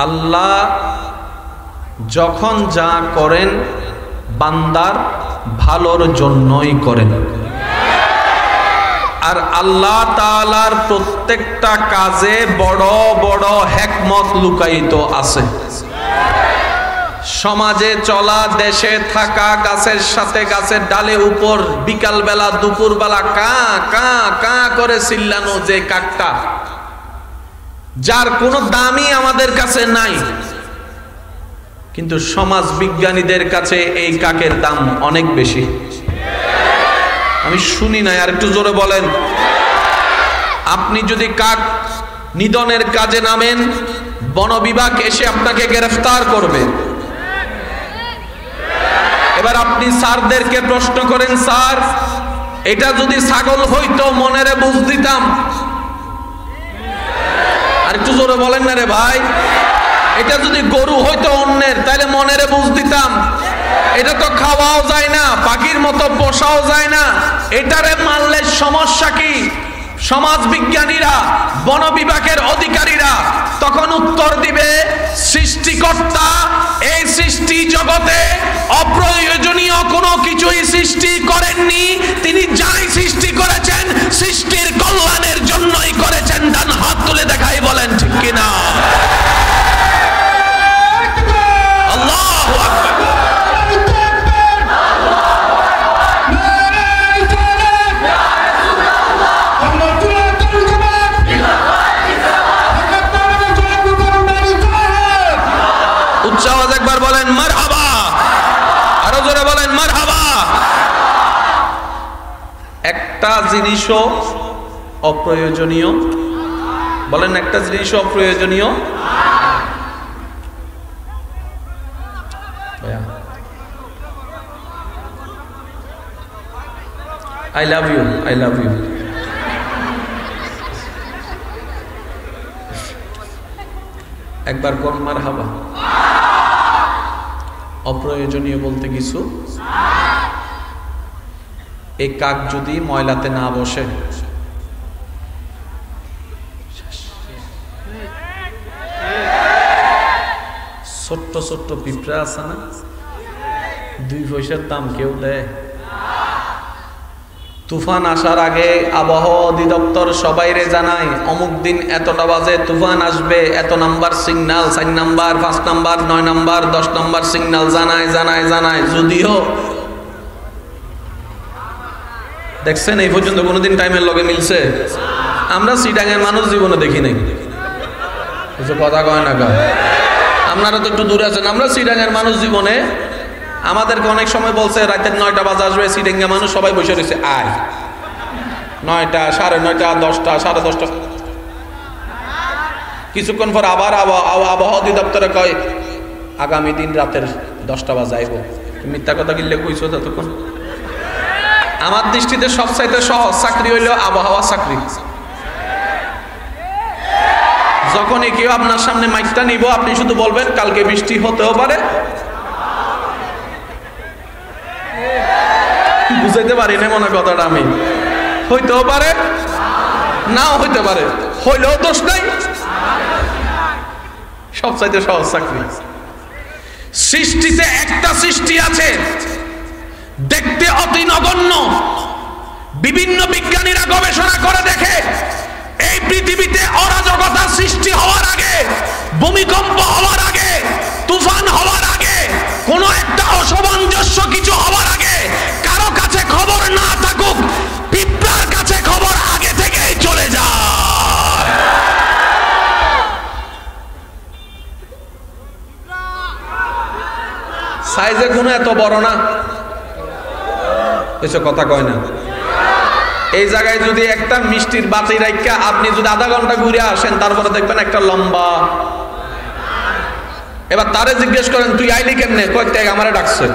আল্লাহ যখন যা করেন বান্দার ভালোর জন্যই করেন। আর আল্লাহ তাআলার প্রত্যেকটা কাজে বড় বড় হিকমত লুকায়িত আছে। সমাজে চলা, দেশে থাকা, গাছের সাথে গাছের ডালে উপর বিকাল বেলা দুপুর বেলা কা কা কা করে চিল্লানো যে কাকটা, যার কোনো দামই আমাদের কাছে নাই, কিন্তু সমাজ বিজ্ঞানীদের কাছে এই কাকের দাম অনেক বেশি। আমি শুনি নাই, আর একটু জোরে বলেন। আপনি যদি কাক নিধনের কাজে নামেন, বন বিভাগ এসে আপনাকে গ্রেফতার করবে। এবার আপনি স্যারদেরকে প্রশ্ন করেন, স্যার এটা যদি ছাগল হইতো মনেরে বুঝ দিতাম। আর একটু জোরে বলেন না রে ভাই। এটা যদি গরু হইতো অন্যের, তাহলে মনেরে বুঝ দিতাম। এটা তো খাওয়াও যায় না, পাখির মতো পোষাও যায় না, এটারে মারলে সমস্যা কি? সমাজ বিজ্ঞানীরা, বন বিভাগের অধিকারীরা তখন উত্তর দিবে, সৃষ্টিকর্তা এই সৃষ্টি জগতে অপ্রয়োজনীয় কোনো কিছুই সৃষ্টি করেননি। তিনি যাই সৃষ্টি করেছেন সৃষ্টির কল্যাণের জন্যই করেছেন। ডান হাত তুলে দেখাই বলেন ঠিক কিনা? আল্লাহু আকবার। উচ্চ আওয়াজ একবার বলেন মারহাবা, আরো জোরে বলেন মারহাবা। একটা জিনিসও অপ্রয়োজনীয়, বলেন একটা জিনিসও অপ্রয়োজনীয়। I love you, I love you. একবার কোন মারহাবা। অপ্রয়োজনীয় বলতে কিছু, এই কাক যদি ময়লাতে না বসে, ছোট্ট ছোট্ট পিঁপড়া আছে না, 2 পয়সার দাম কেউ দেয়? তুফান আসার আগে আবহাওয়া অধিদপ্তর সবাইরে জানায় অমুক দিন এতটা বাজে তুফান আসবে, এত number signal, 4 number, 5 number, 9 number, 10 number signal জানায় জানায় জানায়। যদিও দেখছেন এই পর্যন্ত কোনোদিন টাইমের লগে মিলছে? আমরা চিটাঙের মানুষ জীবনে দেখি নাই। কিছু কথা কয় না কয়? আপনারা তো একটু দূরে আছেন। আমরা চিটাঙের মানুষ জীবনে, আমাদেরকে অনেক সময় বলছে রাতের 9টা বাজে আসবে, চিটাঙ্গা মানুষ সবাই বসে রয়েছে, আয় 9টা, 9:30, 10টা, 10:30। কিছুক্ষণ পর আবার আবহাওয়া অধিদপ্তরে কয় আগামী দিন রাতের 10টা বাজে আইব। মিথ্যা কথা কিনলে কইছো ততক্ষণ? আমার দৃষ্টিতে সবচাইতে সহজ চাকরি হইল আবহাওয়া চাকরি। যখনই কেউ আপনার সামনে মাইকটা নিব, আপনি শুধু বলবেন কালকে বৃষ্টি হতেও পারে। বুঝাইতে পারি না মনে কথাটা আমি? হইতেও পারে, নাও হইতে পারে, হইলেও দোষ নাই। সবচাইতে সহজ চাকরি। সৃষ্টিতে একটা সৃষ্টি আছে দেখতে অতি নগণ্য, বিভিন্ন বিজ্ঞানীরা গবেষণা করে দেখে এই পৃথিবীতে অরাজকতা সৃষ্টি হওয়ার আগে, ভূমিকম্প হওয়ার আগে, তুফান হওয়ার আগে, কোন একটা অসামঞ্জস্য কিছু হওয়ার আগে কারো কাছে খবর না থাকুক, পিঁপড়ার কাছে খবর আগে থেকেই চলে যায়। সাইজে কোনো এত বড় না, এসব কথা কয় না। এই জায়গায় যদি একটা মিষ্টির বাতি রাখা আপনি যদি আধা ঘন্টা ঘুরে আসেন, তারপরে দেখবেন একটা লম্বা। এবার তারে জিজ্ঞেস করেন তুই আইলি কেমনে? কয় ত্যাগ আমারে ডাকছে।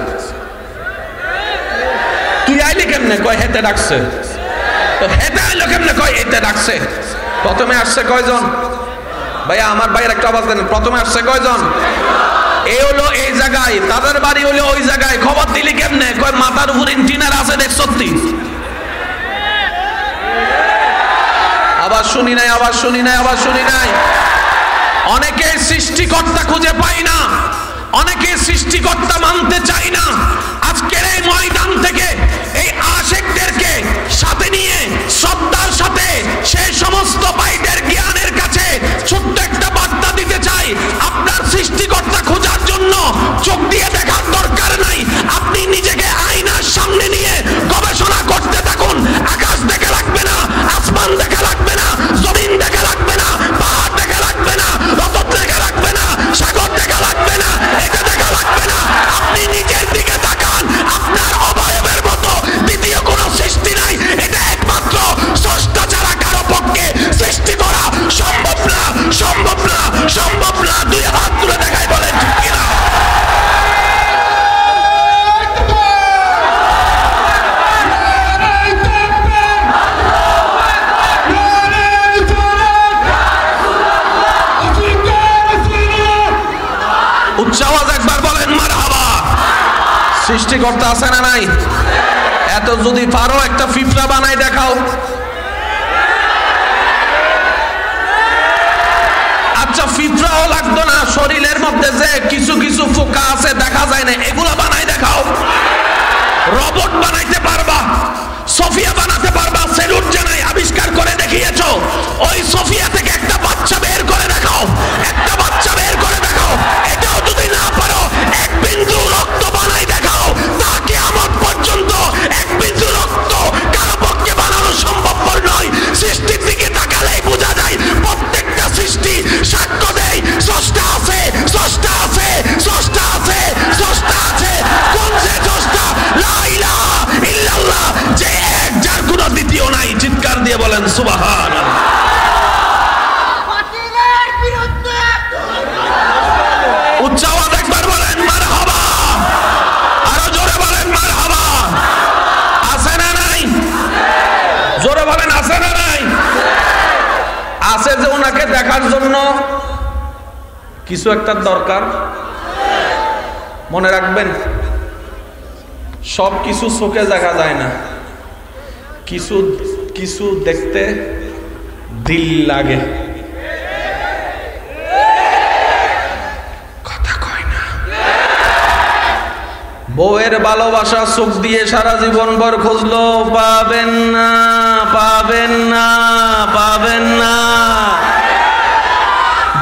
তুই আইলি কেমনে? কয় হেতে ডাকছে। তো হেতে আইলো কেমনে? কয় এতে ডাকছে। প্রথমে আসছে কয়জন? ভাইয়া আমার ভাইয়ের একটা আওয়াজ দেন। প্রথমে আসছে কয়জন? এই হলো এই জায়গায়, তাদের বাড়ি হলো ওই জায়গায়। খবর দিলি কেমনে? কয় মাথার উপর ইঞ্জিনিয়ার আছে দেখ সত্যি। আবার শুনি নাই, আবার শুনি নাই, আবার শুনি নাই। অনেকে সৃষ্টিকর্তা সৃষ্টিকর্তা মানতে চাই না। আজকের এই ময়দান থেকে এই আশিকদেরকে সাথে নিয়ে শ্রদ্ধার সাথে সেই সমস্ত ভাইদের জ্ঞানের কাছে ছোট্ট একটা বার্তা দিতে চাই। আপনার সৃষ্টিকর্তা খোঁজার জন্য চোখ দিয়ে দেখার দরকার নাই। আপনি নিজেকে আয়নার সামনে নিয়ে গবেষণা করতে থাকুন। আকাশ দেখা লাগবে না, আসমান দেখা লাগবে না, জমিন দেখা লাগবে না, পাহাড় দেখা লাগবে না, রতন দেখা লাগবে না, সাগর দেখা লাগবে না, এটা দেখা লাগবে না। আপনি নিজের দিকে তাকান। আপনার অবয়বের মতো দ্বিতীয় কোনো সৃষ্টি নাই। এটা একমাত্র স্রষ্টা ছাড়া কারো পক্ষে সৃষ্টি করা সম্ভব না, সম্ভব না, সম্ভব না। দুই হাত তুলে দেখাই, বলেন ঠিক কিনা? উচ্চ আওয়াজ একবার বলেন মারহাবা। সৃষ্টিকর্তা আছে না নাই? এত যদি পারো একটা পিঁপড়া বানাই দেখাও। আচ্ছা, পিঁপড়াও লাগতো না, শরীরের মধ্যে যে কিছু কিছু পোকা আছে দেখা যায় না, এগুলা বানাই দেখাও। রোবট বানাইতে পারবা, সোফিয়া বানাতে পারবা, সেলুট জানাই আবিষ্কার করে দেখিয়েছো। ওই সোফিয়া থেকে একটা বাচ্চা বের করে দেখাও, একটা বাচ্চা বের করে দেখাও। এটাও যদি না পারো, এক বিন্দু রক্ত বানাই দেখাও। তা কিয়ামত পর্যন্ত এক বিন্দু রক্ত কারো পক্ষে বানানো সম্ভবপর নয়। সৃষ্টির দিকে তাকালেই বোঝা যায় প্রত্যেকটা সৃষ্টি সাক্ষ্য দেয় স্রষ্টা আছে, স্রষ্টা আছে, স্রষ্টা আছে, স্রষ্টা আছে। কোন সে স্রষ্টা? লা ইলাহা ইল্লাল্লাহ, যে এক, যার কোনো দ্বিতীয় নাই। চিৎকার দিয়ে বলেন সুবহানাল্লাহ। উচ্চ আওয়াজ একবার বলেন মারহাবা। আরো জোরে বলেন মারহাবা। আছে না নাই? জোরে বলেন আছে না নাই? আছে যে ওনাকে দেখার জন্য কিছু একটা দরকার। মনে রাখবেন, সব কিছু চোখে দেখা যায় না। কিছু কিছু দেখতে দিল লাগে। কথা কয় না। বউয়ের ভালোবাসা চোখ দিয়ে সারা জীবন ভর খুঁজলো, পাবেন না, পাবেন না, পাবেন না।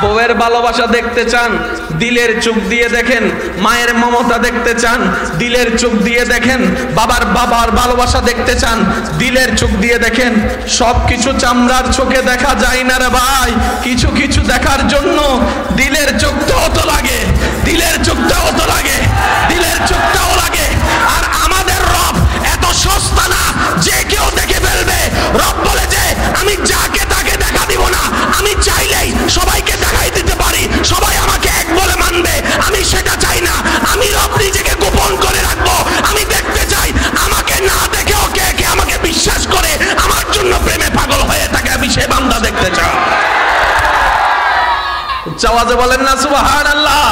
বউয়ের ভালোবাসা দেখতে চান, দিলের চোখ দিয়ে দেখেন। মায়ের মমতা দেখতে চান, দিলের চোখ দিয়ে দেখেন। বাবার ভালোবাসা দেখতে চান, দিলের চোখ দিয়ে দেখেন। সবকিছু চামড়ার চোখে দেখা যায় না রে ভাই। কিছু কিছু দেখার জন্য দিলের চোখটাও তো লাগে, দিলের চোখটাও তো লাগে, দিলের চোখটাও লাগে। আর আমাদের রব এত সস্তা না যে কেউ দেখে ফেলবে। রব বলে যে আমি যাকে তাকে দেখা দিব না, আমি চাইলেই সবাইকে দেখাই দিতে পারি, সবাই আমাকে এক বলে মানবে। আমি সেটা চাই না। আমি রব নিজেকে গোপন করে রাখবো। আমি দেখতে চাই আমাকে না দেখেও কে কে আমাকে বিশ্বাস করে আমার জন্য প্রেমে পাগল হয়ে থাকে। আমি সে বান্দা দেখতে চাই। উচ্চ আওয়াজে বলেন না সুবহানাল্লাহ।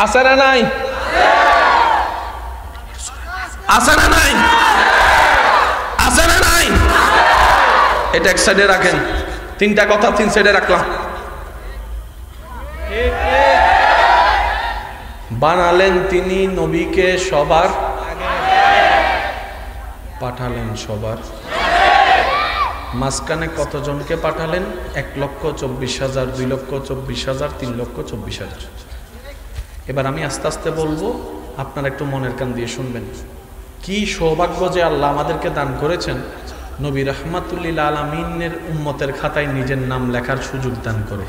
আছে না নাই? আছে না নাই? আছে না নাই? এটা এক সাইডে রাখেন। তিনটা কথা তিন সাইডে রাখলাম। বানালেন তিনি নবীকে সবার, পাঠালেন সবার। মাঝখানে কতজনকে পাঠালেন? 1,24,000, 2,24,000, 3,24,000। এবার আমি আস্তে আস্তে বলবো, আপনারা একটু মনের কান দিয়ে শুনবেন। কি সৌভাগ্য যে আল্লাহ আমাদেরকে দান করেছেন, নবী রাহমাতুল্লিল আলামিনের উম্মতের খাতায় নিজের নাম লেখার সুযোগ দান করে।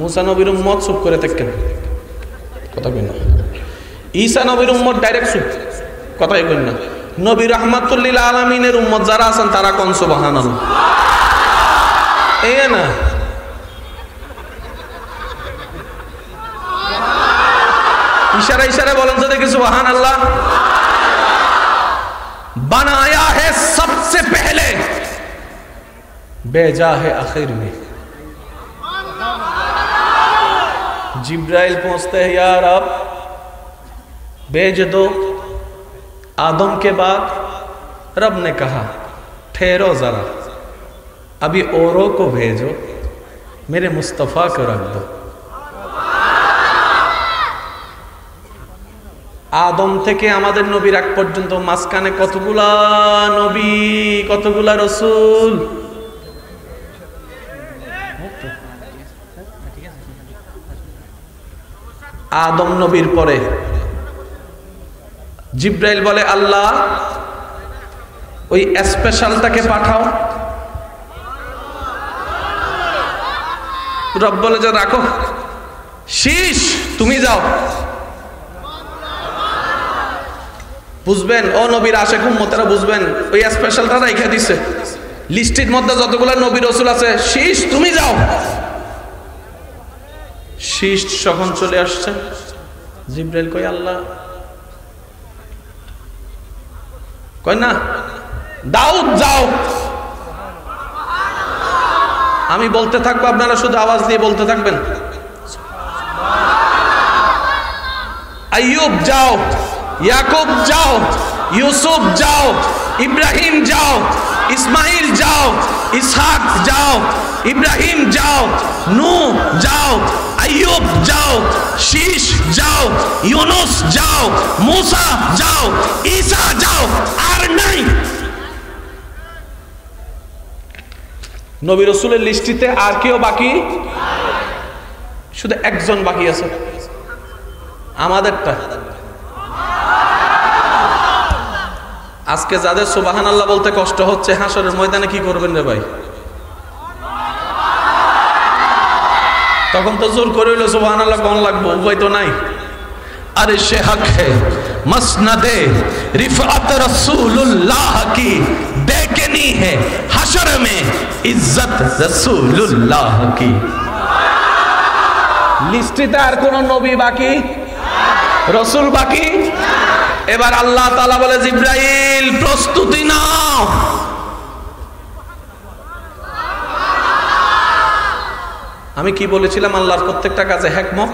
মুসা নবীর উম্মত চুপ করে থাকেন, কথা কই না। ঈসা নবীর উম্মত ডাইরেক্ট চুপ, কথাই কই না। নবী রাহমাতুল্লিল আলামিনের উম্মত যারা আছেন তারা কোন সুবহানাল্লাহ। এই না इशारा इशारा बोलन तो देखिए सुभान अल्लाह। बनाया है सबसे पहले, भेजा है आखिर में। जिब्राइल पहुंचते हैं, यार अब भेज दो। आदम के बाद रब ने कहा ठहरो जरा, अभी औरों को भेजो, मेरे मुस्तफ़ा को रख दो। আদম থেকে আমাদের নবীর আগ পর্যন্ত মাঝখানে কতগুলা নবী, কতগুলা রসুল? আদম নবীর পরে জিব্রাইল বলে, আল্লাহ ওই স্পেশালটাকে পাঠাও। রব বলে যে রাখো, শীষ তুমি যাও। বুঝবেন ও নবীর আশেক উম্মতেরা, বুঝবেন ওই স্পেশালটা রেখে দিছে লিস্টের মধ্যে যতগুলো নবী রাসূল আছে, শীষ তুমি যাও। শীষ যখন চলে আসছে, জিব্রাইল কয় আল্লাহ, কয় না দাউদ যাও। আমি বলতে থাকবো, আপনারা শুধু আওয়াজ দিয়ে বলতে থাকবেন। আইয়ুব যাও, ইয়াকুব যাও, ইউসুফ যাও, ইব্রাহিম যাও, ইসমাইল যাও, ইসহাক যাও, ইব্রাহিম যাও, নূহ যাও, আইয়ুব যাও, শীষ যাও, ইউনুস যাও, মুসা যাও, ঈসা যাও। আর নাই নবী রাসূলের লিস্টিতে আর কেউ বাকি? শুধু একজন বাকি আছে, আমাদেরটা। আজকে যাদের সুবহানাল্লাহ বলতে কষ্ট হচ্ছে, হাসরের ময়দানে কি করবেন রে ভাই? তখন তো জোর করে হইলো সুবহানাল্লাহ কোন লাগবো, উপায় তো নাই। আরে সে হক है मसनदे रिफात रसूलुल्लाह की बेकनी है हशर में इज्जत रसूलुल्लाह की। লিস্টিতে আর কোন নবী বাকি, রসুল বাকি? এবার আল্লাহ তাআলা বলে, জিব্রাইল প্রস্তুতি নাও। আমি কি বলেছিলাম? আল্লাহর প্রত্যেকটা কাজে হিকমত।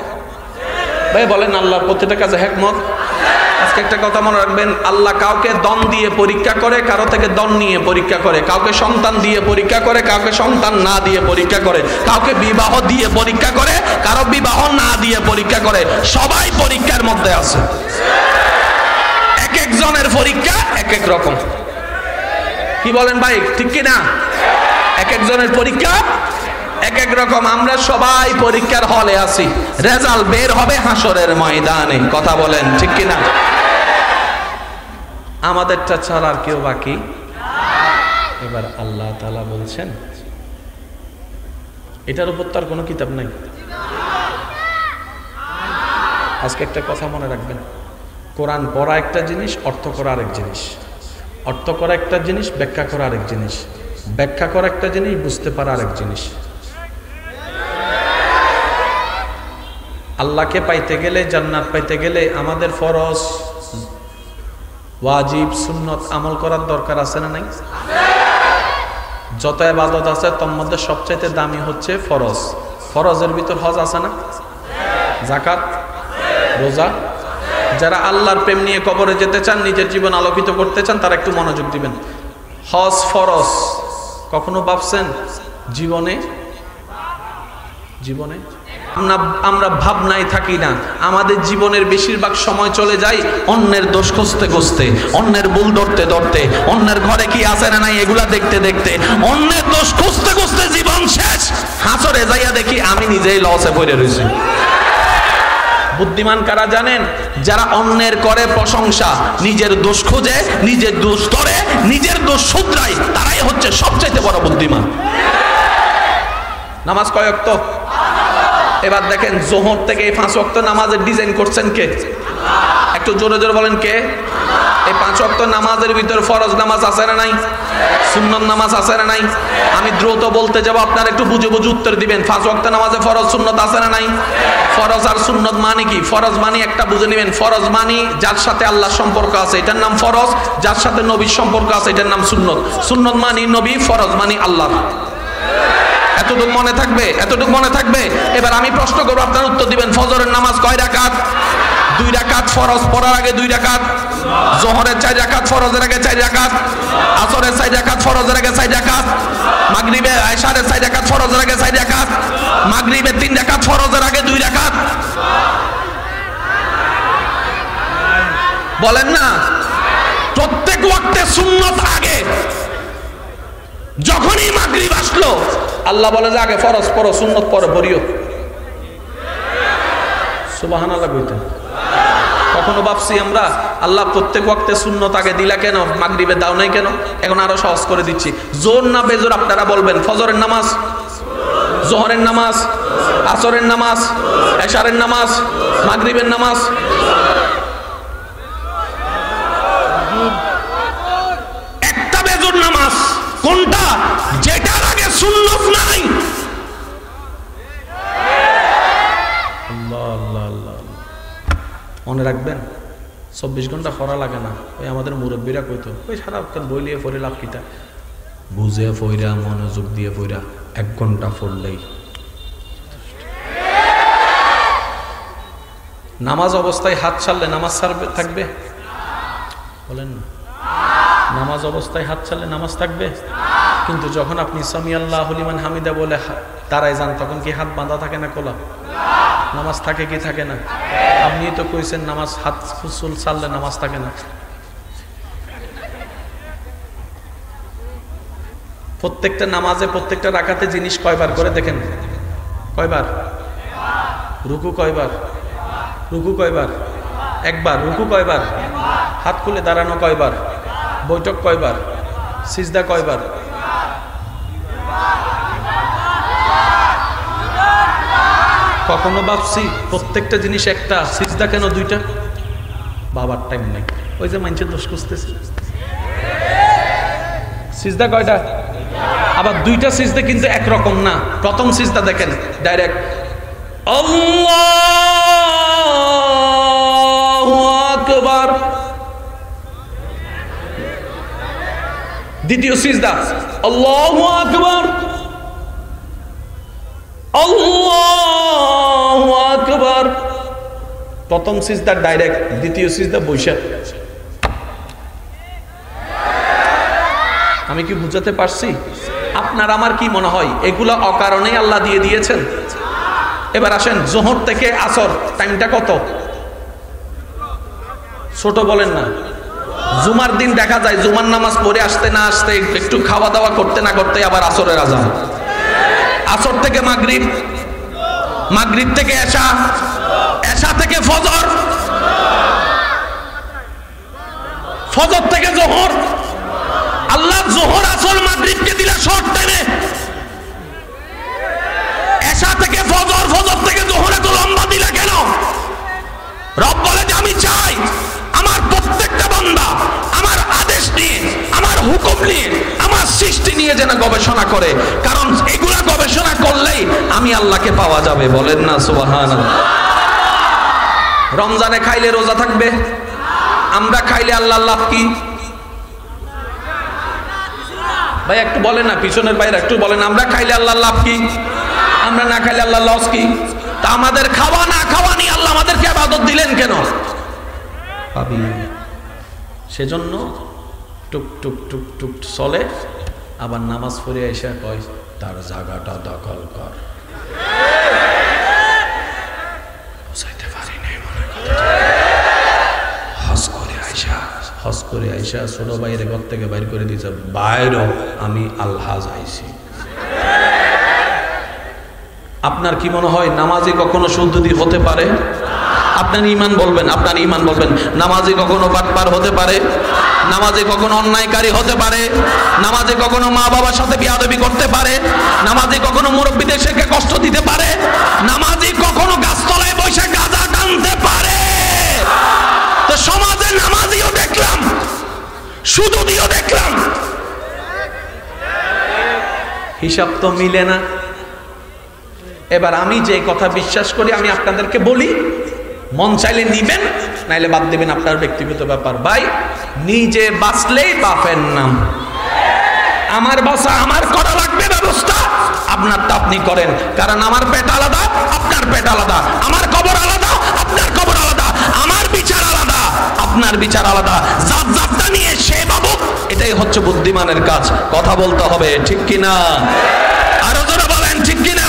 ভাই বলেন, আল্লাহর প্রত্যেকটা কাজে হিকমত। আজকে একটা কথা মনে রাখবেন, আল্লাহ কাউকে দন দিয়ে পরীক্ষা করে, কারো থেকে দন নিয়ে পরীক্ষা করে, কাউকে সন্তান দিয়ে পরীক্ষা করে, কাউকে সন্তান না দিয়ে পরীক্ষা করে, কাউকে বিবাহ দিয়ে পরীক্ষা করে, কারো বিবাহ না দিয়ে পরীক্ষা করে। সবাই পরীক্ষার মধ্যে আছে, এক একজনের পরীক্ষা এক এক রকম। কি বলেন ভাই, ঠিক কি না? এক একজনের পরীক্ষা এক এক রকম। আমরা সবাই পরীক্ষার হলে আছি, রেজাল্ট বের হবে হাসরের ময়দানে। কথা বলেন ঠিক কি না? আমাদেরটা ছাড়া আর কেউ বাকি? এবার আল্লাহ তাআলা বলছেন, এটার উপর তার কোনো কিতাব নাই। আজকে একটা কথা মনে রাখবেন, কোরআন পড়া একটা জিনিস, অর্থ করা আরেক জিনিস। অর্থ করা একটা জিনিস, ব্যাখ্যা করা আরেক জিনিস। ব্যাখ্যা করা একটা জিনিস, বুঝতে পারা আরেক জিনিস। আল্লাহকে পাইতে গেলে, জান্নাত পাইতে গেলে আমাদের ফরজ, ওয়াজিব, সুন্নত আমল করার দরকার আছে না নাই? যত ইবাদত আছে তার মধ্যে সবচাইতে দামি হচ্ছে ফরজ। ফরজের ভিতর হজ আছে না? যাকাত, রোজা। যারা আল্লাহর প্রেম নিয়ে কবরে যেতে চান, নিজের জীবন আলোকিত করতে চান, তারা একটু মনোযোগ দিবেন। হজ ফরজ। কখনো ভাবছেন জীবনে জীবনে আমরা ভাবনায় থাকি না, আমাদের জীবনের বেশিরভাগ সময় চলে যায় অন্যের দোষ খুঁজতে খুঁজতে, অন্যের ভুল ধরতে ধরতে, অন্যের ঘরে কি আছে না নাই এগুলা দেখতে দেখতে, অন্যের দোষ খুঁজতে খুঁজতে জীবন শেষ। হাসরে যাইয়া দেখি আমি নিজেই লসে পড়ে রয়েছি। বুদ্ধিমান কারা জানেন? যারা অন্যের করে প্রশংসা, নিজের দোষ খোঁজে, নিজের দোষ ধরে, নিজের দোষ শুধরায়, তারাই হচ্ছে সবচাইতে বড় বুদ্ধিমান। নামাজ কয় ওয়াক্ত? এবার দেখেন, জোহর থেকে এই 5 ওয়াক্ত নামাজের ডিজাইন করছেন কে? একটু জোরে জোরে বলেন কে? এই 5 ওয়াক্ত নামাজের ভিতর ফরজ নামাজ আছে না নাই? সুন্নত নামাজ আছে না নাই? আমি দ্রুত বলতে যাব, আপনারা একটু বুঝে বুঝে উত্তর দিবেন। 5 ওয়াক্ত নামাজে ফরজ সুন্নত আছে না নাই? ফরজ আর সুন্নত মানে কি? ফরজ মানে একটা বুঝে নেবেন, ফরজ মানে যার সাথে আল্লাহর সম্পর্ক আছে, এটার নাম ফরজ। যার সাথে নবীর সম্পর্ক আছে, এটার নাম সুন্নত। সুন্নত মানে নবী, ফরজ মানে আল্লাহ। এতটুকু মনে থাকবে? এতটুকু মনে থাকবে? এবার আমি প্রশ্ন করব, আপনারা উত্তর দিবেন। ফজরের নামাজ কয় রাকাত? 2 রাকাত। ফরজ পড়ার আগে 2 রাকাত। যোহরের 4 রাকাত, ফরজের আগে 4 রাকাত। আসরের 4 রাকাত, ফরজের আগে 4 রাকাত। মাগরিবে ইশারের 4 রাকাত, ফরজের আগে 4 রাকাত। মাগরিবে 3 রাকাত, ফরজের আগে 2 রাকাত। বলেন না? প্রত্যেক ওয়াক্তে সুন্নত আগে। যখনই মাগরিব আসলো আল্লাহ বলে যে আগে ফরজ পড়ো, সুন্নত পরে পড়িও। সুবহানাল্লাহ কইতেন। কখনো ভাবছি আমরা আল্লাহ প্রত্যেক ওয়াক্তে সুন্নত আগে দিলা কেন, মাগরিবে দাও নাই কেন? এখন আরো সহজ করে দিচ্ছি। জোর না বেজোর আপনারা বলবেন। ফজরের নামাজ, জোহরের নামাজ, আসরের নামাজ, এশারের নামাজ, মাগরিবের নামাজ। একটা বেজোর নামাজ কোনটা? যেটার আগে সুন্নত নাই। আল্লাহ আল্লাহ আল্লাহ, মনে রাখবেন 24 ঘন্টা পড়া লাগে না। ওই আমাদের মুরব্বীরা কইতো ওই সারাক্ষণ বই নিয়ে পড়ে লাভ কিতা, বুঝে পড়া মনোযোগ দিয়ে পড়া 1 ঘন্টা পড়লেই। নামাজ অবস্থায় হাত ছাড়লে নামাজ থাকবে? বলেন না। নামাজ অবস্থায় হাত ছাড়লে নামাজ থাকবে? কিন্তু যখন আপনি সামি আল্লাহু লিমান হামিদা বলে দাঁড়ায় যান তখন কি হাত বাঁধা থাকে না খোলা? নামাজ থাকে কি থাকে না? আপনি তো কইছেন নামাজ হাত ফুসুল ছাড়লে নামাজ থাকে না। প্রত্যেকটা নামাজে প্রত্যেকটা রাকাতে জিনিস কয়বার করে দেখেন? কয়বার? রুকু কয়বার? রুকু কয়বার? একবার। রুকু কয়বার? হাত খুলে দাঁড়ানো কয়বার? বৈঠক কয়বার? সিজদা কয়বার? কখনো ভাবছি প্রত্যেকটা জিনিস একটা, সিজদা কেন 2টা? বাবার টাইম নাই। ওই যে মানুষের দোষ খুঁজতেছে। সিজদা কয়টা? আবার 2টা সিজদা কিন্তু একরকম না। প্রথম সিজদা দেখেন ডাইরেক্ট আল্লাহু আকবার। দ্বিতীয় সিজদা আল্লাহু আকবার, আল্লাহু আকবার। প্রথম সিজদা ডাইরেক্ট, দ্বিতীয় সিজদা বৈশা। আমি কি বুঝাতে পারছি? আপনার আমার কি মনে হয় এগুলা অকারণেই আল্লাহ দিয়ে দিয়েছেন? এবার আসেন জোহর থেকে আসর টাইমটা কত? ছোট বলেন না। জুমার দিন দেখা যায় জুমার নামাজ পড়ে আসতে না আসতে একটু খাওয়া দাওয়া করতে না করতে আবার আসরের আজান। আসর থেকে মাগরিব, মাগরিব থেকে এশা, এশা থেকে ফজর, ফজর থেকে জোহর। আল্লাহ জোহর আসর মাগরিবকে দিলে শর্ট টাইমে। এশা থেকে ফজর, ফজর থেকে জোহরে তো লম্বা দিলা কেন? রব বলে যে আমি চাই আমার প্রত্যেকটা বান্দা আমার আদেশ নিয়ে, আমার হুকুম নিয়ে, আমার সৃষ্টি নিয়ে যেন গবেষণা করে। কারণ এগুলা গবেষণা করলেই আমি আল্লাহকে পাওয়া যাবে। বলেন না সুবহানাল্লাহ। রমজানে খাইলে রোজা থাকবে, আমরা খাইলে আল্লাহ লাভ কি? ভাই একটু বলেন না, পিছনের বাইরে একটু বলেন, আমরা খাইলে আল্লাহ লাভ কি? আমরা না খাইলে আল্লাহ লস কি? তা আমাদের খাওয়া না খাওয়া নিয়ে আল্লাহ আমাদেরকে ইবাদত দিলেন কেন? ভাবি। সেজন্য টুক টুক টুক টুক চলে, আবার নামাজ পড়ে এসে কয় তার জায়গাটা দখল কর। বুঝাইতে পারি নাই মনে কথা। হজ করে আইসা ছোট বাইরে ঘর থেকে বাইর করে দিয়েছে, বাইরও আমি আলহাজ আইছি। আপনার কি মনে হয় নামাজি কখনো শুদ্ধি হতে পারে? আপনার ঈমান বলবেন, আপনার ঈমান বলবেন। নামাজি কখনো বাটপার হতে পারে? নামাজি কখনো অন্যায়কারী হতে পারে? নামাজি কখনো মা বাবার সাথে বিয়াদবি করতে পারে? নামাজি কখনো মুরব্বীদের শেখে কষ্ট দিতে পারে? নামাজি কখনো গাছতলায় বসে গাঁজা টানতে পারে? তো সমাজে নামাজিও দেখলাম, সুদীও দেখলাম, হিসাব তো মিলে না। এবার আমি যে কথা বিশ্বাস করি আমি আপনাদেরকে বলি, মন চাইলে নিবেন, নাইলে বাদ দিবেন, আপনার ব্যক্তিগত ব্যাপার। ভাই নিজে বাঁচলেই বাপের নাম। আমার বাসা আমার করা লাগবে ব্যবস্থা, আপনারটা আপনি করেন। কারণ আমার পেট আলাদা, আপনার পেট আলাদা, আমার কবর আলাদা, আপনার কবর আলাদা, আমার বিচার আলাদা, আপনার বিচার আলাদা। জাত জাতটা নিয়ে সে বাবু, এটাই হচ্ছে বুদ্ধিমানের কাজ। কথা বলতে হবে, ঠিক কিনা? আরো জোরে বলেন, ঠিক কিনা?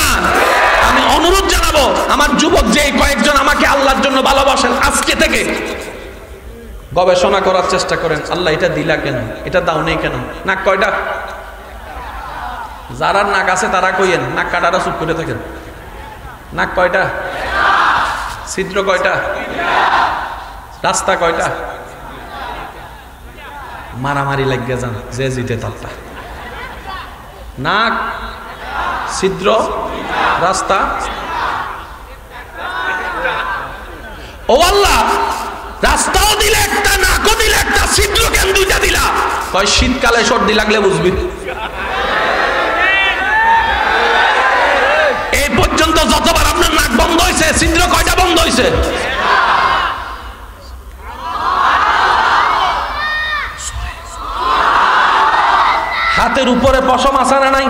আমি অনুরোধ জানাবো আমার যুবক যে কয়েকজন আমাকে আল্লাহর জন্য ভালোবাসেন, আজকে থেকে গবেষণা করার চেষ্টা করেন, আল্লাহ এটা দিলা কেন, এটা দাও নেই কেন। নাক কয়টা? যারা নাক আছে তারা কইয়েন, নাক কাটারা চুপ করে থাকেন। নাক কয়টা? ছিদ্র কয়টা? রাস্তা কয়টা? মারামারি লাগিয়ে যান যে জিতে তারটা। নাক, ছিদ্র, রাস্তা। ও আল্লাহ, রাস্তাও দিলে একটা, নাকও দিলে একটা, ছিদ্র কেন দুইটা দিলা? কয় শীতকালে সর্দি লাগলে বুঝবি। এই পর্যন্ত যতবার আপনার নাক বন্ধ হয়েছে, ছিদ্র কয়টা বন্ধ হয়েছে? হাতের উপরে পশম আছে না নাই?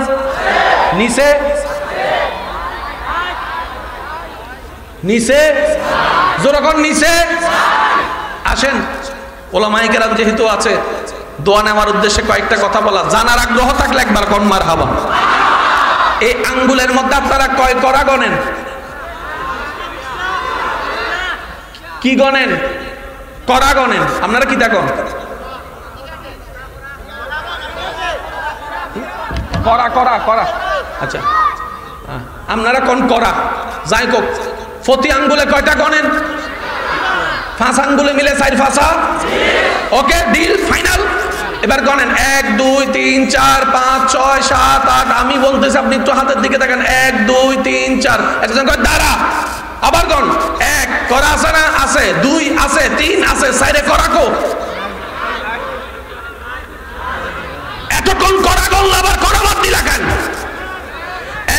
নিচে? নিচে যখন নিচে আসেন, ওলামায়ে কেরাম যেহেতু আছে, দোয়া নেওয়ার উদ্দেশ্যে কয়েকটা কথা বলা। জানার আগ্রহ থাকলে একবার কোন মারহাবা। এই আঙ্গুলের মধ্যে আপনারা কয় করা গনেন? কি গনেন? করা গনেন। আপনারা কি দেখেন? করা করা করা। আচ্ছা, আপনারা কোন করা? যাই হোক, প্রতি আঙ্গুলে কয়টা গনেন? 5 আঙ্গুলে মিলে 4 ফাঁসা। ওকে, ডিল ফাইনাল। এবার গনেন 1 2 3 4 5 6 7 8। আমি বলতেছি, আপনি একটু হাতের দিকে দেখেন। 1 2 3 4। একজন কয় দাঁড়া, আবার গন। 1 করা আছে না? আছে। 2 আছে, 3 আছে, 4 করা কো? এতক্ষণ করা গল, আবার করা বাদ দিলা কেন?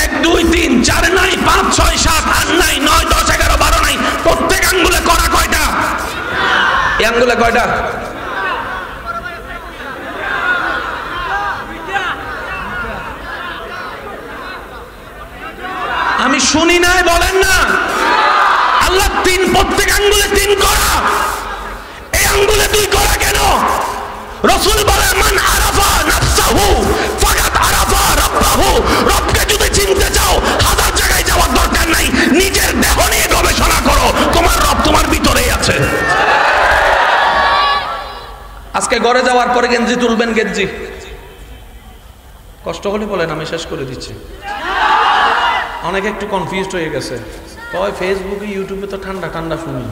1 2 3 4 নাই, 5 6 7 8 নাই, 9 10 11 12 নাই। প্রত্যেক আঙ্গুলে করা কয়টা? এই আঙ্গুলে কয়টা? আমি শুনি নাই, বলেন না। আল্লাহ 3, প্রত্যেক আঙ্গুলে 3 করা। এই আঙ্গুলে 2 করা কেন? রাসূল বলে, মান আরাফা নাফসাহু ফাকাদ আরাফা রাব্বাহু। রবকে যদি চিনতে চাও, 1000 জায়গায় যাওয়ার দরকার নাই, নিজের দেহ নিয়ে গবেষণা করো, তোমার রব তোমার ভিতরেই আছে। আজকে ঘরে যাওয়ার পরে গেঞ্জি তুলবেন, গেঞ্জি কষ্ট হলে বলেন, আমি শেষ করে দিচ্ছি। অনেকে একটু কনফিউজড হয়ে গেছে, কয় ফেসবুকে ইউটিউবে তো ঠান্ডা ঠান্ডা শুনি,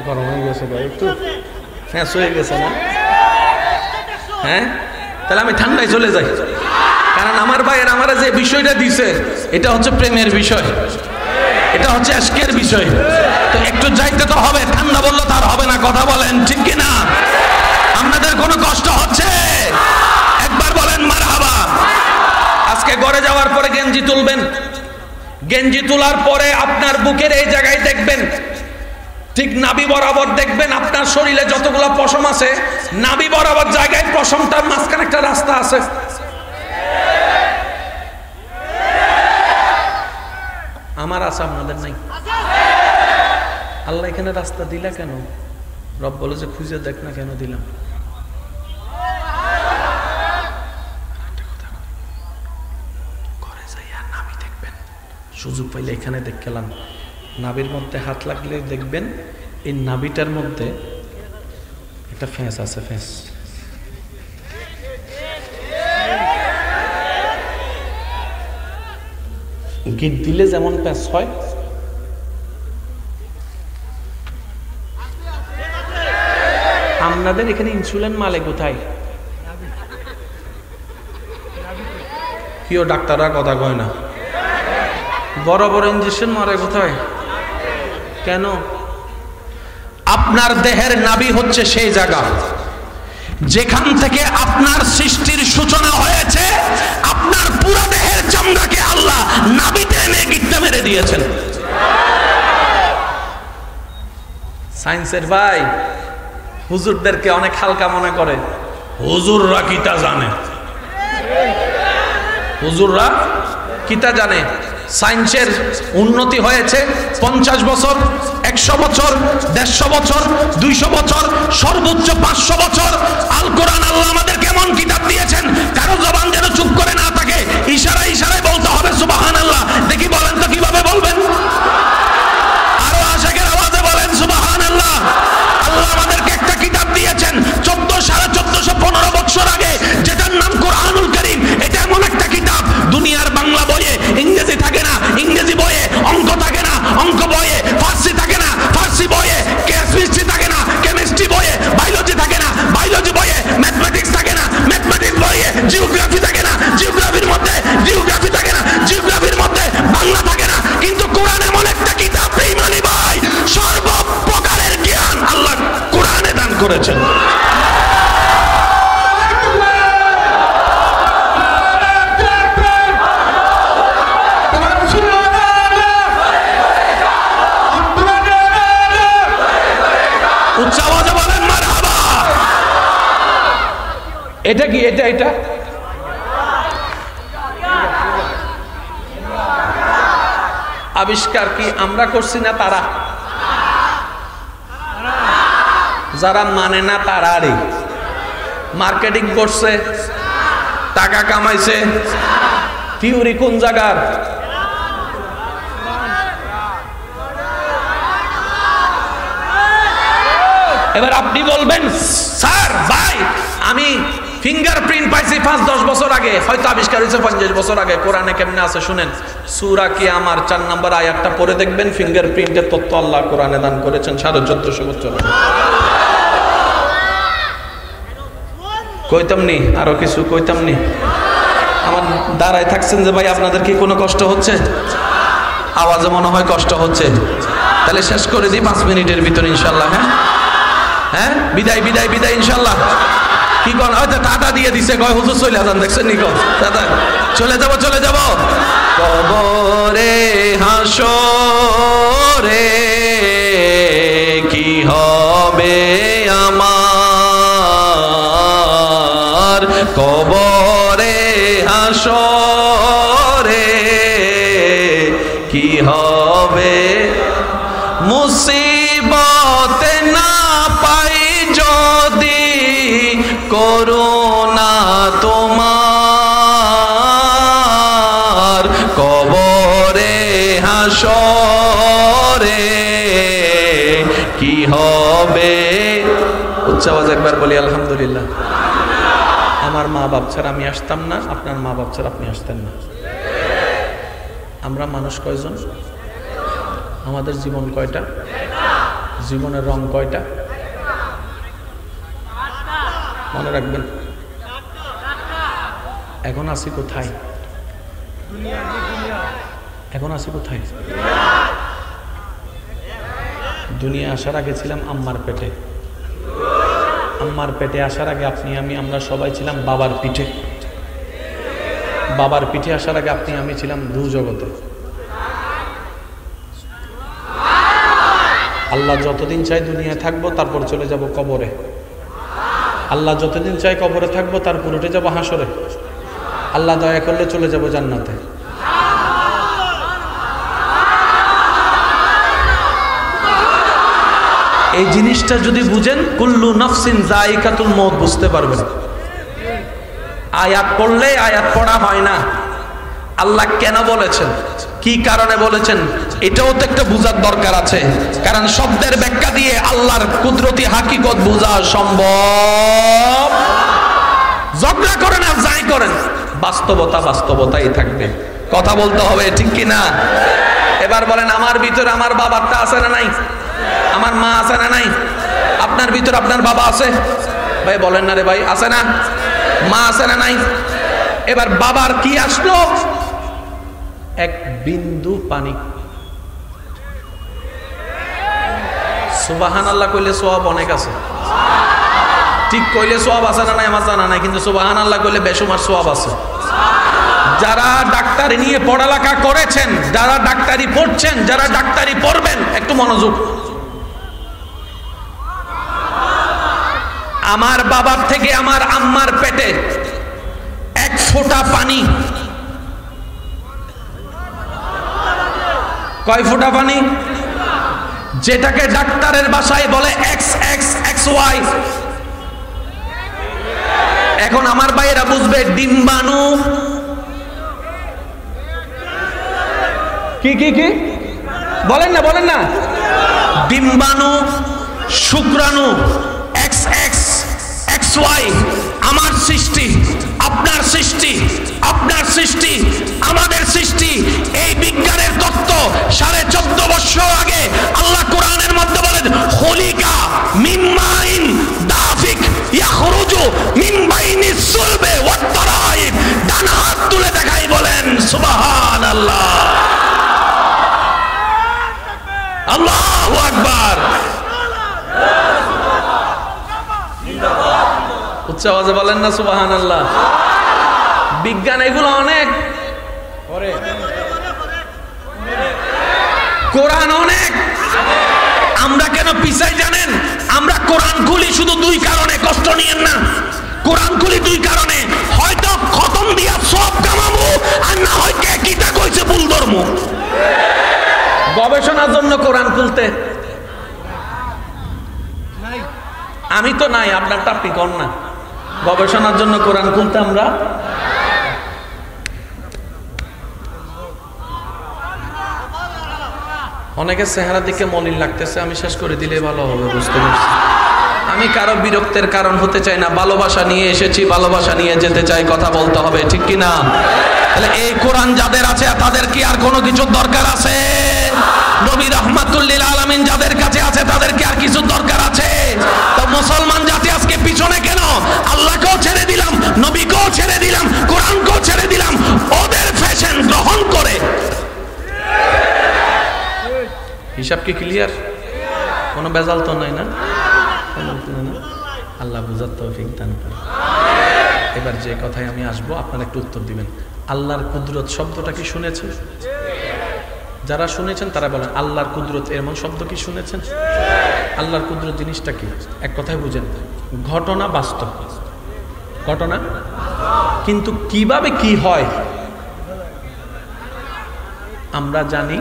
গরম হয়ে গেছে, একটু ফ্যাঁস হয়ে গেছে না? হ্যাঁ, তাহলে আমি ঠান্ডায় চলে যাই। কারণ আমার ভাইয়ের আমার যে বিষয়টা দিছে, এটা হচ্ছে প্রেমের বিষয়, এটা হচ্ছে আজকের বিষয়। তো একটু যাইতে তো হবে, ঠান্ডা বললে তার হবে না। কথা বলেন ঠিক কিনা? আপনাদের কোনো কষ্ট হচ্ছে? একবার বলেন মারহাবা। আজকে ঘরে যাওয়ার পরে গেঞ্জি তুলবেন, গেঞ্জি তোলার পরে আপনার বুকের এই জায়গায় দেখবেন, ঠিক নাভি বরাবর দেখবেন, আপনার শরীরে যতগুলো পশম আছে, নাভি বরাবর জায়গায় পশমটার মাঝখানে একটা রাস্তা আছে। আমার আছে, আপনাদের নাই। আল্লাহ এখানে রাস্তা দিলা কেন? রব বলে যে খুঁজে দেখ না কেন দিলাম। ঘরে যাইয়া নাভি দেখবেন, সুযোগ পাইলে এখানে দেখলাম, নাভির মধ্যে হাত লাগলে দেখবেন এই নাভিটার মধ্যে একটা ফ্যাঁস আছে। ফ্যাঁস গিট দিলে যেমন প্যাঁচ হয়, আপনাদের এখানে ইনসুলিন মালে কোথায়? কেউ ডাক্তাররা কথা কয় না। বড় বড় ইঞ্জেকশন মারে কোথায়? কেন? আপনার দেহের নাভি হচ্ছে সেই জায়গা যেখান থেকে আপনার সৃষ্টির সূচনা হয়েছে। আপনার পুরো দেহের চামড়াকে আল্লাহ নাভিতে এনে গিট্টা মেরে দিয়েছেন। সায়েন্সের ভাই হুজুরদেরকে অনেক হালকা মনে করে। হুজুররা কিতা জানে, হুজুররা কিতা জানে। সায়েন্সের উন্নতি হয়েছে 50 বছর, 100 বছর, 150 বছর, 200 বছর, সর্বোচ্চ 500 বছর। আল কোরআন আল্লাহ আমাদের কেমন কিতাব দিয়েছেন, কারো জবান যেন চুপ করে না থাকে, ইশারায় ইশারায় বলতে হবে সুবহানাল্লাহ। দেখি বলেন তো কিভাবে বলবেন? আরো আশাকের আওয়াজে বলেন সুবহানাল্লাহ। আল্লাহ এটা কি? এটা আবিষ্কার কি আমরা করছি না তারা? যারা মানে না তারারই মার্কেটিং করছে, টাকা কামাইছে। থিওরি কোন জায়গার? এবার আপনি বলবেন স্যার ভাই আমি ফিঙ্গারপ্রিন্ট পাইছি 5-10 বছর আগে, হয়তো আবিষ্কার হয়েছে 50 বছর আগে। কোরআনে কেমনে আছে শুনেন, সূরা কিয়ামার 4 নম্বর আয়াতটা পড়ে দেখবেন, ফিঙ্গারপ্রিন্টের তথ্য আল্লাহ কোরআনে দান করেছেন 1450 বছর আগে। কইতাম নি আরো কিছু কইতাম নি। আমার দাঁড়ায় থাকছেন যে ভাই আপনাদের কি কোনো কষ্ট হচ্ছে? আওয়াজে মনে হয় কষ্ট হচ্ছে। তাহলে শেষ করে দিই 5 মিনিটের ভিতর ইনশাল্লাহ। হ্যাঁ বিদায় বিদায় বিদায় ইনশাল্লাহ। কি কোন হয়তো টাটা দিয়ে দিছে, কয় হুজুর চলে যান, দেখছেন নি কো দাদা চলে যাব কবরে হাসরে কি হবে আমার, কবরে হাসরে কি হবে, মুসিবতে না পাই যদি করুণা তোমার, কবরে হাসরে কি হবে। উচ্চ আওয়াজে একবার বলি আলহামদুলিল্লাহ। আমার মা বাপ ছাড়া আমি আসতাম না, আপনার মা বাপ ছাড়া আপনি আসতেন না। আমরা মানুষ কয়জন? আমাদের জীবন কয়টা? জীবনের রং কয়টা? মনে রাখবেন। এখন আছি কোথায়? এখন আছি কোথায়? দুনিয়া আসার আগে ছিলাম আম্মার পেটে। আম্মার পেটে আসার আগে আপনি আমি আমরা সবাই ছিলাম বাবার পিঠে। বাবার পিঠে আসার আগে আপনি আমি ছিলাম রূহ জগতে। আল্লাহ যতদিন চাই দুনিয়ায় থাকবো, তারপর চলে যাব কবরে। আল্লাহ যতদিন চাই কবরে থাকবো, তারপর উঠে যাব হাসরে। আল্লাহ দয়া করলে চলে যাব জান্নাতে। এই জিনিসটা যদি বুঝেন, কুল্লু নাফসিন যায়িকাতুল মউত বুঝতে পারবেন। আয়াত পড়লে আয়াত পড়া হয় না। আল্লাহ কেন বলেছেন, কি কারণে বলেছেন, এটাও তো একটা বোঝার দরকার আছে। কারণ শব্দের ব্যাখ্যা দিয়ে আল্লাহর কুদরতি হাকিকত বোঝা সম্ভব। ঝগড়া করেন আর যাই করেন, বাস্তবতা বাস্তবতাই থাকবে। কথা বলতে হবে, ঠিক কি না? এবার বলেন, আমার ভিতরে আমার বাবারটা আছে না নাই? আমার মা আছে না নাই? আপনার ভিতরে আপনার বাবা আছে? ভাই বলেন না রে ভাই, আছে না? মা আছে না নাই? এবার বাবার কি আসলো? এক বিন্দু পানি। সুবহানাল্লাহ কইলে সওয়াব অনেক আছে। ঠিক কইলে সওয়াব আছে না নাই আমার জানা নাই, কিন্তু সুবহানাল্লাহ কইলে বেশুমার সওয়াব আছে। যারা ডাক্তারি নিয়ে পড়ালেখা করেছেন, যারা ডাক্তারি পড়ছেন, যারা ডাক্তারি পড়বেন, একটু মনোযোগ। আমার বাবার থেকে আমার আম্মার পেটে এক ফোঁটা পানি, কয় ফোঁটা পানি? যেটাকে ডাক্তারের ভাষায় বলে XXXY। এখন আমার ভাইয়েরা বুঝবে ডিম্বাণু কি কি কি বলেন না ডিম্বাণু, শুক্রাণু, XXXY। আমার সৃষ্টি, আপনার সৃষ্টি, আপনার সৃষ্টি, আমাদের সৃষ্টি। এই বিজ্ঞানের তত্ত্ব 14.5 বছর আগে আল্লাহ কোরআনের মধ্যে বলেন, খলিকা মিন মাইন দাফিক ইয়াখরুজু মিন বাইনিস সুলবে ওয়াত তারাইব। ডান হাত তুলে দেখাই বলেন সুবহানাল্লাহ, আল্লাহু আকবার। উচ্চ আওয়াজে বলেন না সুবহানাল্লাহ। বিজ্ঞান এগুলো অনেক, কোরআন অনেক। আমরা কেন পিছাই জানেন? আমরা কোরআন খুলি শুধু 2 কারণে, কষ্ট নিয়েন না। কোরআন খুলি দুই কারণে, হয়তো খতম দিয়া সব কামাবো, আর না হয় কে কিটা কইছে ভুল ধর্ম। গবেষণার জন্য কোরআন খুলতে আমি তো নাই, আপনারটা আপনি কর না। গবেষণার জন্য কোরআন খুলতে আমরা অনেকের চেহারা দিকে মলিন লাগতেছে, আমি শেষ করে দিলে ভালো হবে, বুঝতে পারছি। আমি কারো বিরক্তের কারণ হতে চাই না, ভালোবাসা নিয়ে এসেছি, ভালোবাসা নিয়ে যেতে চাই, কথা বলতে হবে, ঠিক কি না? তাহলে এই কোরআন যাদের আছে তাদের কি আর কোনো কিছুর দরকার আছে? নবী রাহমাতুল লিল আলামিন যাদের কাছে আছে তাদের কি আর কিছু দরকার আছে? তো মুসলমান জাতি আজকে পিছনে কেন? আল্লাহকেও ছেড়ে দিলাম, নবীকেও ছেড়ে দিলাম, কোরআনকেও ছেড়ে দিলাম, ওদের ফ্যাশন গ্রহণ করে। হিসাব কি ক্লিয়ার? কোনো বেজাল তো নাই না? আল্লাহ বুঝার তৌফিক দান করে। এবার যে কথায় আমি আসবো আপনারা একটু উত্তর দিবেন। আল্লাহর কুদরত শব্দটা কি শুনেছেন? যারা শুনেছেন তারা বলেন আল্লাহর কুদরত এমন শব্দ কি শুনেছেন? আল্লাহর কুদরত জিনিসটা কি? এক কথায় বুঝেন, ঘটনা বাস্তব, ঘটনা, কিন্তু কিভাবে কি হয় আমরা জানি।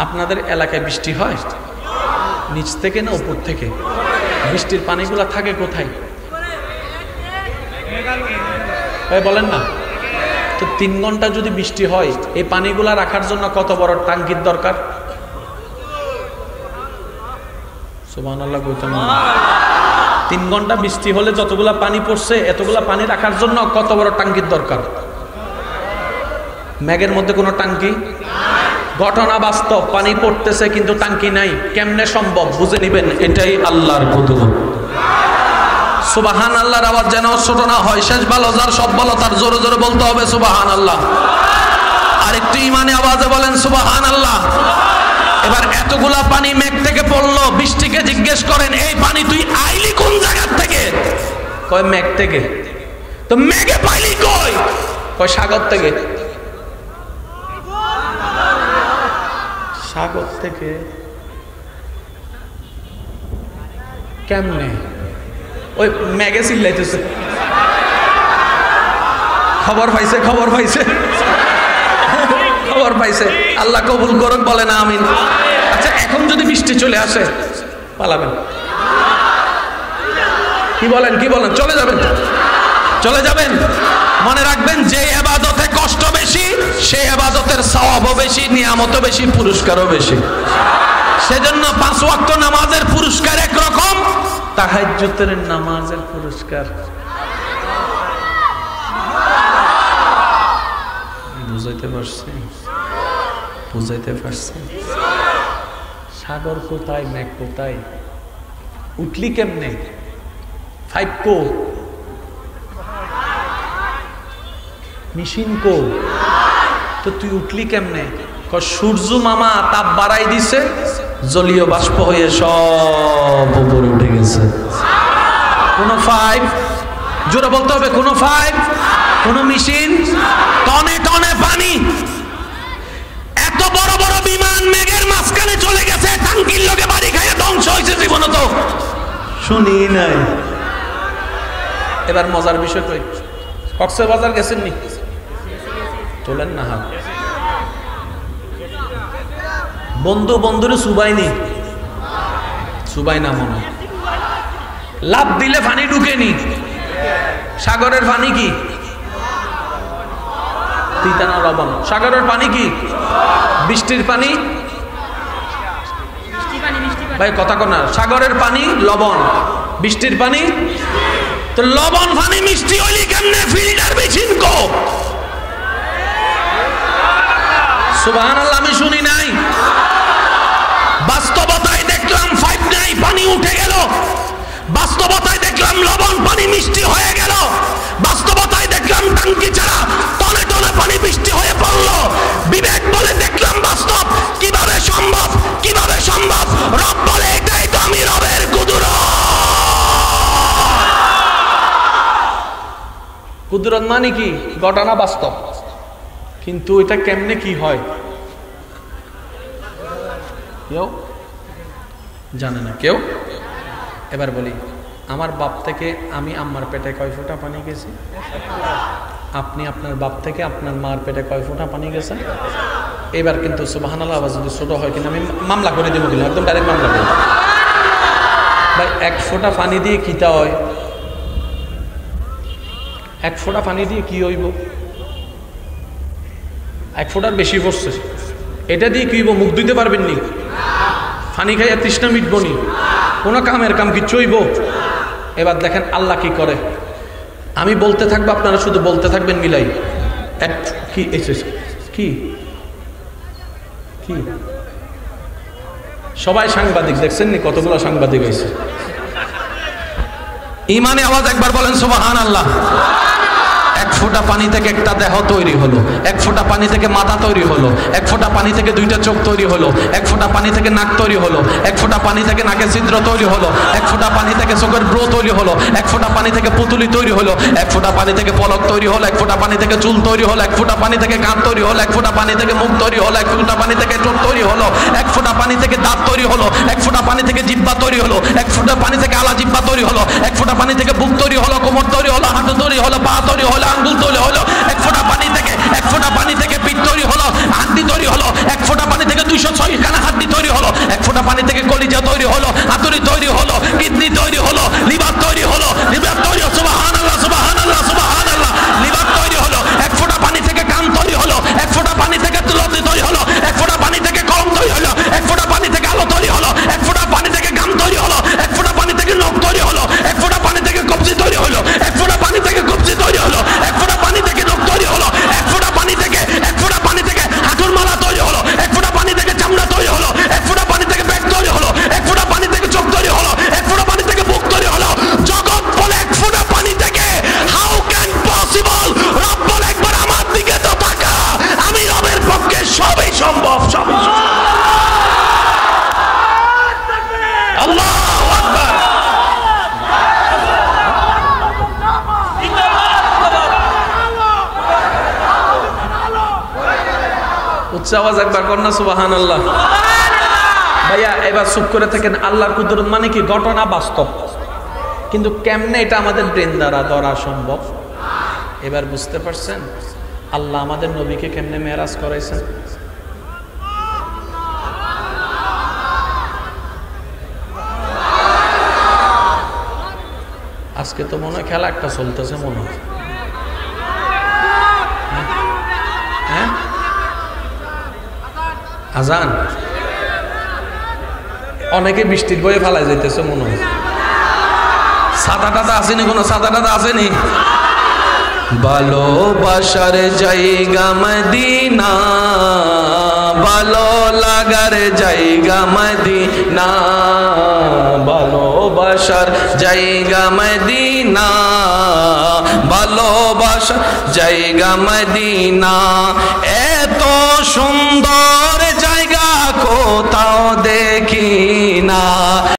আপনাদের এলাকায় বৃষ্টি হয় নিচ থেকে না উপর থেকে? বৃষ্টির পানিগুলা থাকে কোথায় বলেন না? তো 3 ঘন্টা যদি বৃষ্টি হয়, এই পানিগুলা রাখার জন্য কত বড় টাঙ্কির দরকার? সুবহানাল্লাহ কইতাম না। 3 ঘন্টা বৃষ্টি হলে যতগুলা পানি পড়ছে, এতগুলা পানি রাখার জন্য কত বড় টাঙ্কির দরকার? মেঘের মধ্যে কোনো টাঙ্কি? ঘটনা বাস্তব, পানি পড়তেছে কিন্তু টাঙ্কি নাই। কেমনে সম্ভব? বুঝে নিবেন, এটাই আল্লাহর কুদরত। সুবহানাল্লাহর আওয়াজ যেন ছোট না হয়। শেষ ভালো যার, সব ভালো তার, জোরে জোরে বলতে হবে সুবহানাল্লাহ। আর একটু ইমানে আওয়াজে বলেন সুবহানাল্লাহ। এবার এতগুলা পানি মেঘ থেকে পড়লো, বৃষ্টিকে জিজ্ঞেস করেন এই পানি তুই আইলি কোন জায়গা থেকে? কয় মেঘ থেকে। তো মেঘে পাইলি কই? কয় সাগর থেকে। সাগর থেকে কেমনে? ওই মেঘে চিল্লাইতেছে, খবর পাইছে, খবর পাইছে, খবর পাইছে। আল্লাহ কবুল করুক, বলে না আমিন। আচ্ছা, এখন যদি বৃষ্টি চলে আসে পালাবেন? কি বলেন, কি বলেন? চলে যাবেন, চলে যাবেন। মনে রাখবেন, যে ইবাদতে কষ্ট বেশি সেই ইবাদতের সওয়াবও বেশি, নিয়ামতও বেশি, পুরস্কারও বেশি। সেজন্য 5 ওয়াক্ত নামাজের পুরস্কার একরকম, তাহাজ্জুদের নামাজের পুরস্কার। বুঝাইতে পারছি? বুঝাইতে পারছি? সাগর কোথায়, মেঘ কোথায়? উঠলি কেমনে? 5 কো মেশিন কো? তো তুই উঠলি কেমনে? সূর্য মামা তাপ বাড়াই দিছে, জলীয় বাষ্প হয়ে সব উপরে উঠে গেছে। কোন 5? জোরে বলতে হবে, কোন 5? কোন মেশিন? টনে টনে পানি। এত বড় বড় বিমান মেঘের মাঝখানে চলে গেছে, টাঙ্কির লোকে বাড়ি খাইয়ে ধ্বংস হয়েছে, জীবনে তো শুনি নাই। এবার মজার বিষয় কই, কক্সবাজার গেছেন নি? তোলেন না হাত। বন্ধু বন্ধুরে সুবাইনি? সুবাই না মনে হয়। লাভ দিলে পানি ঢুকেনি। সাগরের পানি কি? তিতা না লবণ? সাগরের পানি কি? বৃষ্টির পানি? ভাই কথা কর না। সাগরের পানি লবণ, বৃষ্টির পানি? তো লবণ পানি মিষ্টি হইলি কেমনে? ফিল্টার মেশিন কো? সুবহানাল্লাহ, আমি শুনি নাই। বাস্তবতায় দেখলাম 5 নাই, পানি উঠে গেল। বাস্তবতায় দেখলাম লবণ পানি মিষ্টি হয়ে গেল। বাস্তবতায় দেখলাম টাঙ্কি ছাড়া টনে টনে পানি বৃষ্টি হয়ে পড়লো। বিবেক বলে দেখলাম বাস্তব। কিভাবে সম্ভব? কিভাবে সম্ভব? রব বলে এটাই তো আমি রবের কুদরত। কুদরত মানে কি? ঘটনা বাস্তব, কিন্তু এটা কেমনে কি হয় কেউ জানে না। কেউ? এবার বলি, আমার বাপ থেকে আমি আম্মার পেটে কয় ফোঁটা পানি গেছি? আপনি আপনার বাপ থেকে আপনার মার পেটে কয় ফোঁটা পানি গেছে? এবার কিন্তু সুবহানাল্লাহ আওয়াজ যদি ছোট হয় কিন্তু আমি মামলা করে দেবো, কিন্তু একদম ডাইরেক্ট মামলা করবো। ভাই এক ফোঁটা পানি দিয়ে কিতা হয়? এক ফোঁটা পানি দিয়ে কি হইব? এক ফোঁটার বেশি পড়ছে, এটা দিয়ে কি হইব? মুখ ধুইতে পারবেন নি? পানি খাইয়া তৃষ্ণা মিটব নি? কোনো কামের কাম কিচ্ছু হইব? এবার দেখেন আল্লাহ কি করে। আমি বলতে থাকবো, আপনারা শুধু বলতে থাকবেন মিলাই। কি কি কি সবাই সাংবাদিক, দেখছেন নি কতগুলো সাংবাদিক হয়েছে? ইমানে আওয়াজ একবার বলেন সুবহানাল্লাহ। এক ফোঁটা পানি থেকে একটা দেহ তৈরি হলো, এক ফোঁটা পানি থেকে মাথা তৈরি হলো, এক ফোঁটা পানি থেকে দুইটা চোখ তৈরি হলো, এক ফোঁটা পানি থেকে নাক তৈরি হলো, এক ফোঁটা পানি থেকে নাকের ছিদ্র তৈরি হলো, এক ফোঁটা পানি থেকে চোখের ব্রো তৈরি হলো, এক ফোঁটা পানি থেকে পুতুলি তৈরি হলো, এক ফোঁটা পানি থেকে পলক তৈরি হলো, এক ফোঁটা পানি থেকে চুল তৈরি হলো, এক ফোঁটা পানি থেকে কান তৈরি হলো, এক ফোঁটা পানি থেকে মুখ তৈরি হলো, এক ফোঁটা পানি থেকে চোখ তৈরি হলো, এক ফোঁটা পানি থেকে দাঁত তৈরি হলো, এক ফোঁটা পানি থেকে জিহ্বা তৈরি হলো, এক ফোঁটা পানি থেকে আলা জিহ্বা তৈরি হলো, এক ফোঁটা পানি থেকে বুক তৈরি হলো, কোমর তৈরি হলো, হাঁটু তৈরি হলো, পা তৈরি হলো, আঙ্গুল তৈরি হলো, এক ফোঁটা পানি থেকে পিঠ তৈরি হলো, হাড্ডি তৈরি হলো, এক ফোঁটা পানি থেকে 206 খানা হাড্ডি তৈরি হলো, এক ফোঁটা পানি থেকে কলিজা তৈরি হলো, হাতুড়ি তৈরি হলো, কিডনি তৈরি হলো, লিভার তৈরি হলো, লিভার তৈরি হলো, সুবহানাল্লাহ সুবহানাল্লাহ সুবহানাল্লাহ, লিভার তৈরি হলো, এক ফোঁটা পানি থেকে কান তৈরি হলো, এক ফোঁটা পানি থেকে তুলসী তৈরি হলো, এক ফোঁটা পানি থেকে কলম তৈরি হলো, এক ফোঁটা পানি থেকে আলো তৈরি হলো, এক ফোঁটা পানি থেকে গাম তৈরি হলো, এক ফোঁটা পানি থেকে নখ তৈরি হলো, এক ফোঁটা পানি থেকে কবজি তৈরি হলো, এক ফোঁটা পানি থেকে কবজি তৈরি হলো, এক ফোঁটা পানি থেকে নখ তৈরি হলো, এক ফোঁটা পানি থেকে হাঁটুর মালা তৈরি হলো, এক ফোঁটা পানি থেকে চামড়া তৈরি হলো, এক ফোঁটা পানি থেকে পেট তৈরি হলো, এক ফোঁটা পানি থেকে চোখ তৈরি হলো, এক ফোঁটা পানি থেকে বুক তৈরি হলো। জগৎ বলে এক ফোঁটা পানি থেকে, হাউ ক্যান পসিবল? রব বলে একবার আমার দিকে তো তাকা, আমি রবের পক্ষে সবই সম্ভব, সবই সম্ভব। আল্লাহু আকবার। উচ্চ আওয়াজ একবার কর না সুবহানাল্লাহ। ভাইয়া এবার চুপ করে থাকেন। আল্লাহর কুদরত মানে কি? ঘটনা বাস্তব, কিন্তু কেমনে এটা আমাদের ব্রেন দ্বারা ধরা সম্ভব? এবার বুঝতে পারছেন আল্লাহ আমাদের নবীকে কেমনে মেরাজ করাইছেন? আজকে তো মনে হয় খেলা একটা চলতেছে মনে হয়। হ্যাঁ আজান, অনেকে বৃষ্টির বয়ে ফালাই যাইতেছে মনে হয়। ছাতা টাতা আসেনি? কোনো ছাতা টাতা আসেনি? ভালোবাসার জায়গা মদিনা, ভালো লাগার জায়গা মদিনা, ভালোবাসার জায়গা মদিনা, ভালোবাসার জায়গা মদিনা। এত সুন্দর জায়গা কোথাও দেখি